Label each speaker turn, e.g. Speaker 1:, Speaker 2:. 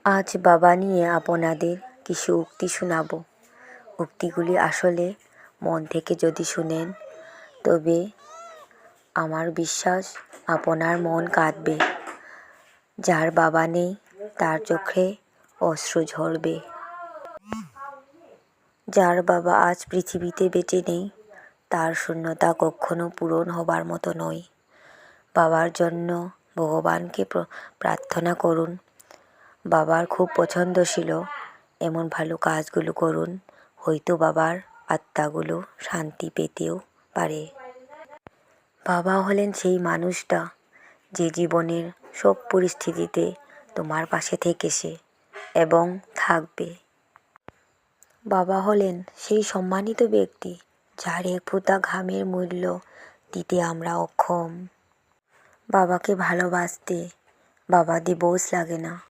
Speaker 1: আজ বাবা নিয়ে আপনাদের কিছু উক্তি শোনাব। উক্তিগুলি আসলে মন থেকে যদি শুনেন তবে আমার বিশ্বাস আপনার মন কাঁদবে। যার বাবা নেই তার চোখে অশ্রু ঝরবে। যার বাবা আজ পৃথিবীতে বেঁচে নেই তার শূন্যতা কখনো পূরণ হবার মতো নয়। বাবার জন্য ভগবানকে প্রার্থনা করুন। বাবার খুব পছন্দ ছিল এমন ভালো কাজগুলো করুন, হয়তো বাবার আত্মাগুলো শান্তি পেতেও পারে। বাবা হলেন সেই মানুষটা যে জীবনের সব পরিস্থিতিতে তোমার পাশে থেকেছে এবং থাকবে। বাবা হলেন সেই সম্মানিত ব্যক্তি যার এক ফোঁটা ঘামের মূল্য দিতে আমরা অক্ষম। বাবাকে ভালোবাসতে বাবা দিবস লাগে না।